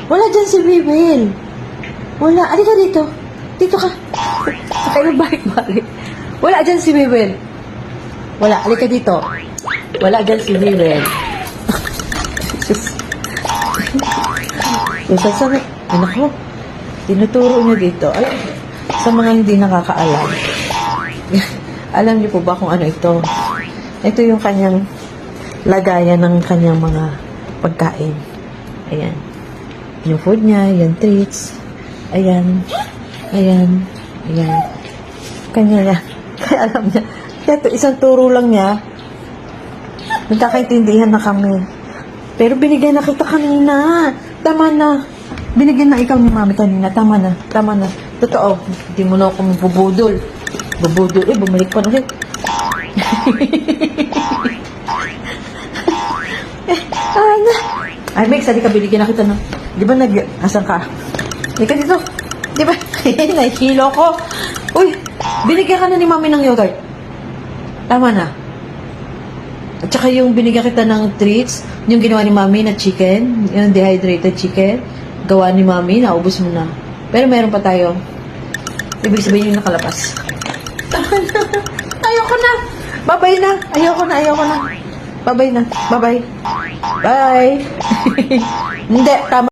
Wala dyan si Bibel. Wala. Alika dito. Dito ka. Kayo balik-balik. Wala dyan si Bibel. Wala. Alika dito. Wala dyan si Bibel. Yung sasabi, anak ko, tinuturo niyo dito. Alam, sa mga hindi nakakaalam. Alam niyo po ba kung ano ito? Ito yung kanyang lagayan ng kanyang mga pagkain. Ayan. Yung food niya, yung treats. Ayan. Ayan. Ayan. Kanya niya. Kaya alam niya. Kaya ito, isang turo lang niya. Nagkakaintindihan na kami. Pero binigyan na kita kanina. Tama na. Binigyan na ikaw ni mami kanina. Tama na. Tama na. Totoo. Hindi mo na ako mabubudol. Bubudol. Bumalik pa na rin. Ana. Ay, Meg, sali ka. Binigyan na kita na. Di ba asan ka? Hindi ka dito. Di ba? Nahihilo ko. Uy, binigyan ka na ni mami ng yogurt. Tama na. At saka yung binigyan kita ng treats, yung ginawa ni mami na chicken, yung dehydrated chicken, gawa ni mami, naubos mo na. Pero meron pa tayo. Ibig sabihin yung nakalapas. Ayoko na. Bye-bye na. Ayoko na. Bye-bye na. Bye-bye. Bye. Hindi, tama.